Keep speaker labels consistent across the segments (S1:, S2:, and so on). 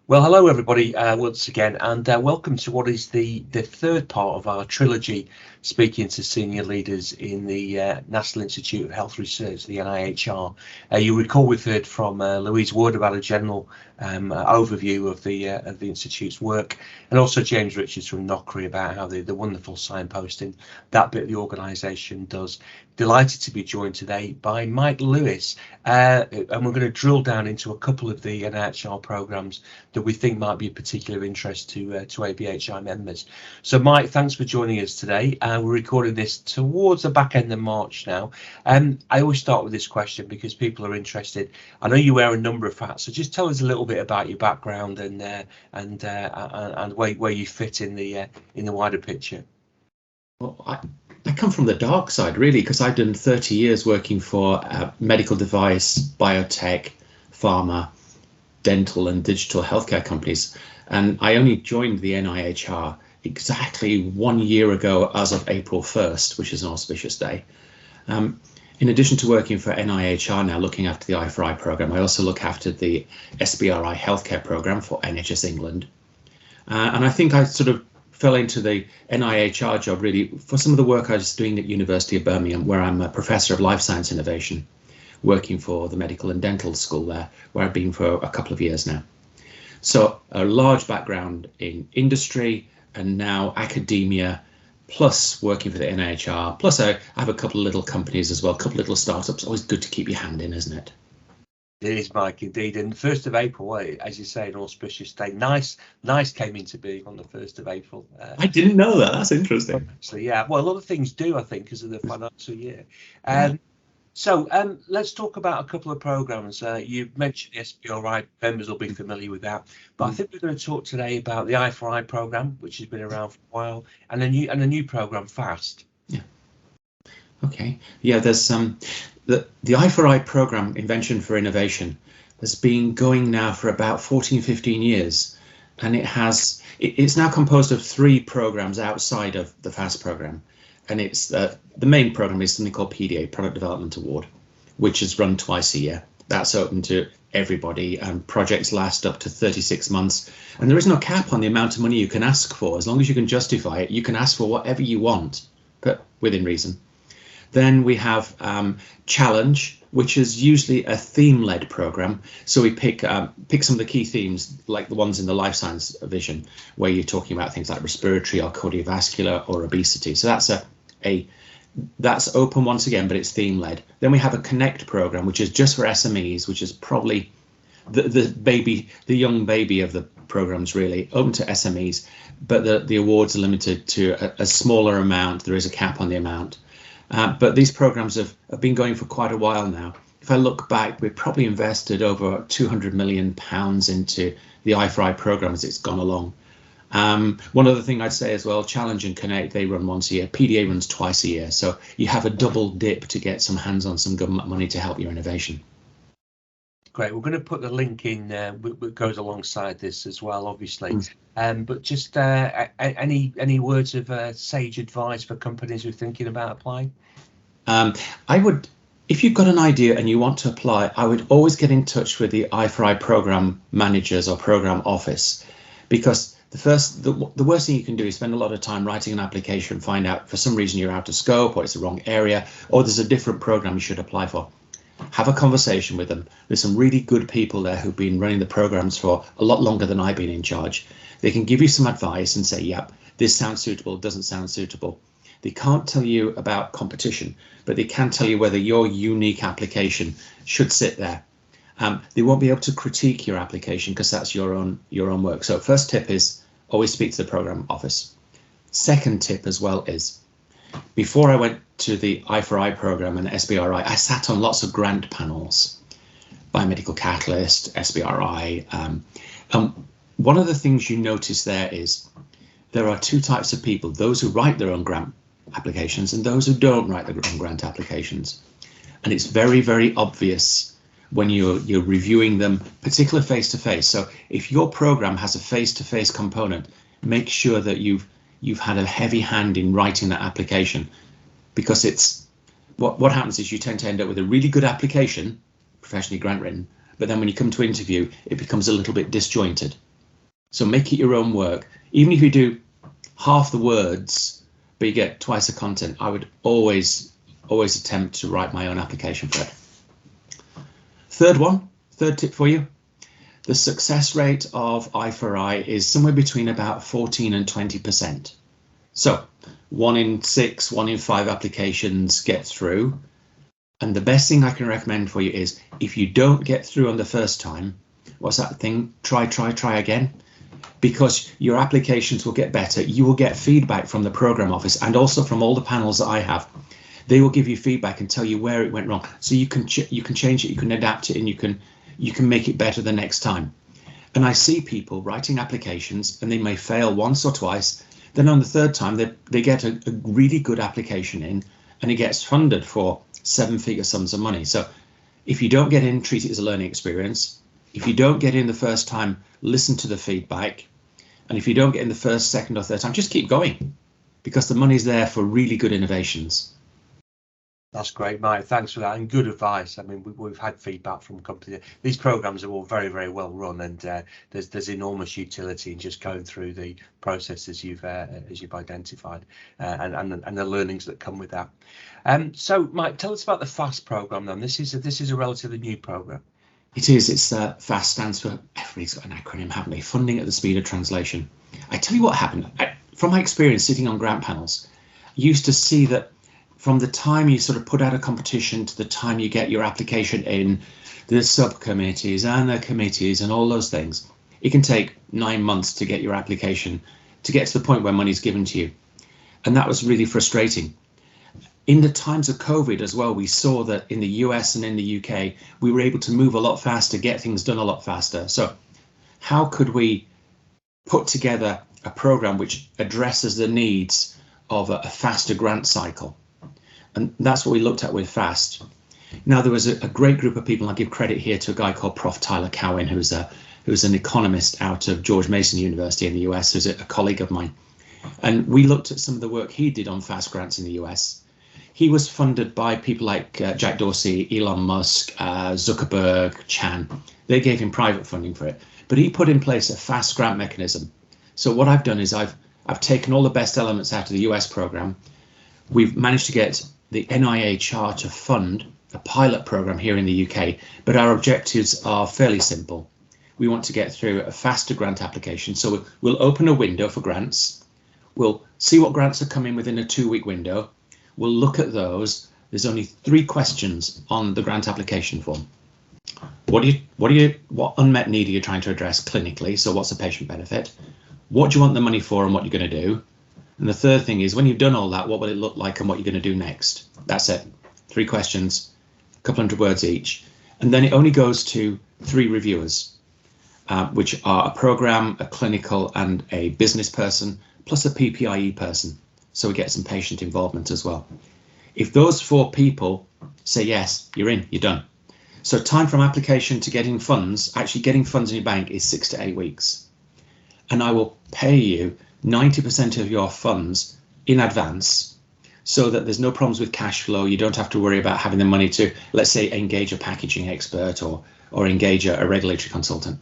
S1: Well, hello everybody once again, and welcome to what is the third part of our trilogy, speaking to senior leaders in the National Institute of Health Research, the NIHR. You recall we've heard from Louise Wood about a general overview of the Institute's work, and also James Richards from NOCRI about how the wonderful signposting that bit of the organisation does. Delighted to be joined today by Mike Lewis, and we're going to drill down into a couple of the NIHR programmes that we think might be of particular interest to ABHI members. So Mike, thanks for joining us today. We're recording this towards the back end of March now. I always start with this question because people are interested. I know you wear a number of hats, so just tell us a little bit about your background and where you fit in the wider picture.
S2: Well, I come from the dark side, really, because I've done 30 years working for medical device, biotech, pharma, dental and digital healthcare companies. And I only joined the NIHR exactly 1 year ago as of April 1st, which is an auspicious day. In addition to working for NIHR now, looking after the ABHI program, I also look after the SBRI healthcare program for NHS England. And I think I sort of fell into the NIHR job really for some of the work I was doing at University of Birmingham, where I'm a professor of life science innovation, working for the medical and dental school there, where I've been for a couple of years now. So a large background in industry and now academia, plus working for the NIHR, plus I have a couple of little companies as well, a couple of little startups. Always good to keep your hand in, isn't it?
S1: It is, Mike, indeed. And 1st of April, as you say, an auspicious day. NICE came into being on the 1st of April.
S2: I didn't know that. That's interesting.
S1: So yeah, well, a lot of things do, I think, because of the financial year. So let's talk about a couple of programs. You mentioned the SBRI, members will be familiar with that, but I think we're going to talk today about the ABHI program, which has been around for a while, and a new program, FAST.
S2: Yeah. Okay. Yeah, there's the ABHI program, Invention for Innovation, has been going now for about 14-15 years, and it's now composed of 3 programs outside of the FAST program. And it's the main program is something called PDA, Product Development Award, which is run twice a year. That's open to everybody, and projects last up to 36 months. And there is no cap on the amount of money you can ask for. As long as you can justify it, you can ask for whatever you want, but within reason. Then we have Challenge, which is usually a theme-led program. So we pick some of the key themes, like the ones in the life science vision, where you're talking about things like respiratory or cardiovascular or obesity. So that's open once again, but it's theme-led. Then we have a Connect program, which is just for SMEs, which is probably the young baby of the programs, really, open to SMEs, but the awards are limited to a smaller amount. There is a cap on the amount. But these programs have been going for quite a while now. If I look back, we've probably invested over £200 million into the ABHI program as it's gone along. One other thing I'd say as well, Challenge and Connect, they run once a year. PDA runs twice a year. So you have a double dip to get some hands on some government money to help your innovation.
S1: Great. We're going to put the link in that goes alongside this as well, obviously. But just any words of sage advice for companies who are thinking about applying?
S2: I would, if you've got an idea and you want to apply, I would always get in touch with the ABHI program managers or program office, because the worst thing you can do is spend a lot of time writing an application, find out for some reason you're out of scope or it's the wrong area, or there's a different program you should apply for. Have a conversation with them. There's some really good people there who've been running the programs for a lot longer than I've been in charge. They can give you some advice and say, yep, this sounds suitable, doesn't sound suitable. They can't tell you about competition, but they can tell you whether your unique application should sit there. They won't be able to critique your application because that's your own work. So first tip is always speak to the program office. Second tip as well is, before I went to the ABHI program and SBRI, I sat on lots of grant panels, Biomedical Catalyst, SBRI. One of the things you notice there is there are 2 types of people, those who write their own grant applications and those who don't write their own grant applications. And it's very, very obvious when you're reviewing them, particularly face-to-face. So if your program has a face-to-face component, make sure that you've had a heavy hand in writing that application, because it's what happens is you tend to end up with a really good application, professionally grant written, but then when you come to interview, it becomes a little bit disjointed. So make it your own work. Even if you do half the words, but you get twice the content, I would always attempt to write my own application for it. Third tip for you. The success rate of I4I is somewhere between about 14 and 20%. So 1 in 6, 1 in 5 applications get through. And the best thing I can recommend for you is, if you don't get through on the first time, what's that thing? Try again. Because your applications will get better. You will get feedback from the program office and also from all the panels that I have. They will give you feedback and tell you where it went wrong. So you can change it, you can adapt it, and you can make it better the next time. And I see people writing applications and they may fail once or twice. Then on the third time, they get a really good application in, and it gets funded for 7-figure sums of money. So if you don't get in, treat it as a learning experience. If you don't get in the first time, listen to the feedback. And if you don't get in the first, second or third time, just keep going, because the money's there for really good innovations.
S1: That's great, Mike. Thanks for that, and good advice. I mean, we've had feedback from companies. These programs are all very, very well run, and there's enormous utility in just going through the processes you've identified, and the learnings that come with that. So, Mike, tell us about the FAST program. Then this is a relatively new program.
S2: It is. It's FAST stands for, everybody's got an acronym, haven't they? Funding at the Speed of Translation. I tell you what happened. From my experience sitting on grant panels, I used to see that from the time you sort of put out a competition to the time you get your application in, the subcommittees and the committees and all those things, it can take 9 months to get your application, to get to the point where money's given to you. And that was really frustrating. In the times of COVID as well, we saw that in the US and in the UK, we were able to move a lot faster, get things done a lot faster. So how could we put together a program which addresses the needs of a faster grant cycle? And that's what we looked at with FAST. Now, there was a great group of people. I give credit here to a guy called Prof. Tyler Cowen, who's an economist out of George Mason University in the US, who's a colleague of mine. And we looked at some of the work he did on FAST grants in the US. He was funded by people like Jack Dorsey, Elon Musk, Zuckerberg, Chan. They gave him private funding for it. But he put in place a FAST grant mechanism. So what I've done is I've taken all the best elements out of the US program. We've managed to get the NIHR to fund a pilot program here in the UK, but our objectives are fairly simple. We want to get through a faster grant application. So we'll open a window for grants. We'll see what grants are coming within a 2-week window. We'll look at those. There's only 3 questions on the grant application form. What unmet need are you trying to address clinically? So what's the patient benefit? What do you want the money for and what you're going to do? And the third thing is, when you've done all that, what will it look like and what you're going to do next? That's it. 3 questions, a couple hundred words each. And then it only goes to 3 reviewers, which are a program, a clinical and a business person, plus a PPIE person. So we get some patient involvement as well. If those 4 people say yes, you're in, you're done. So time from application to getting funds, actually getting funds in your bank, is 6 to 8 weeks. And I will pay you 90% of your funds in advance, so that there's no problems with cash flow. You don't have to worry about having the money to, let's say, engage a packaging expert or engage a regulatory consultant.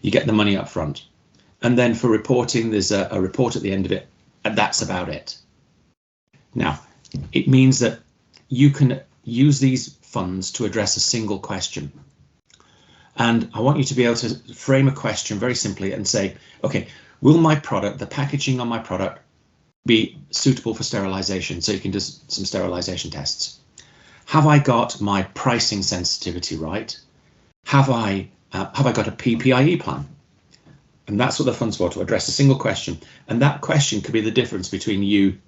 S2: You get the money up front. And then for reporting, there's a report at the end of it, and that's about it. Now, it means that you can use these funds to address a single question. And I want you to be able to frame a question very simply and say, okay, will my product, the packaging on my product, be suitable for sterilization? So you can do some sterilization tests. Have I got my pricing sensitivity right? Have I got a PPIE plan? And that's what the fund's for, to address a single question. And that question could be the difference between you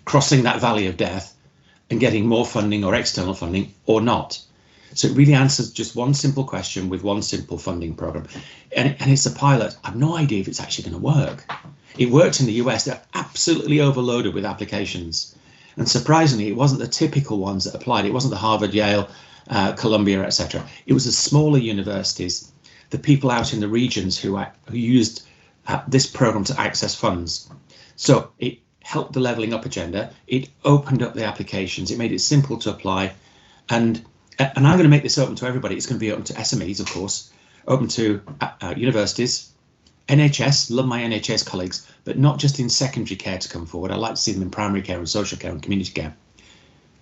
S2: crossing that valley of death and getting more funding or external funding or not. So it really answers just one simple question with one simple funding program. And it's a pilot. I've no idea if it's actually going to work. It worked in the US. They're absolutely overloaded with applications. And surprisingly, it wasn't the typical ones that applied. It wasn't the Harvard, Yale, Columbia, etc. It was the smaller universities, the people out in the regions who used this program to access funds. So it helped the leveling up agenda. It opened up the applications. It made it simple to apply. And I'm going to make this open to everybody. It's going to be open to SMEs, of course, open to universities, NHS, love my NHS colleagues, but not just in secondary care to come forward. I like to see them in primary care and social care and community care.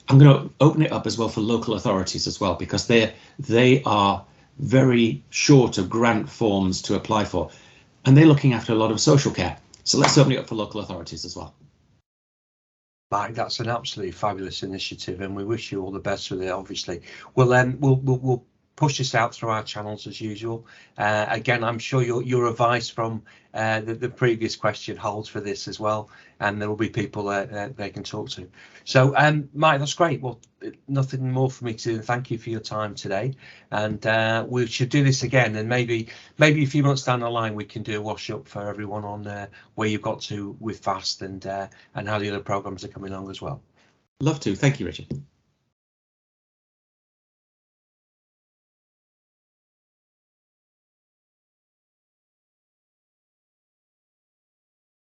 S2: I'm going to open it up as well for local authorities as well, because they are very short of grant forms to apply for, and they're looking after a lot of social care. So let's open it up for local authorities as well.
S1: Mike, that's an absolutely fabulous initiative, and we wish you all the best with it. Obviously, we'll push this out through our channels as usual. Again, I'm sure your advice from the previous question holds for this as well, and there will be people that they can talk to. So, Mike, that's great. Well, nothing more for me to thank you for your time today, and we should do this again, and maybe a few months down the line we can do a wash up for everyone on where you've got to with FAST and how the other programs are coming along as well.
S2: Love to. Thank you, Richard.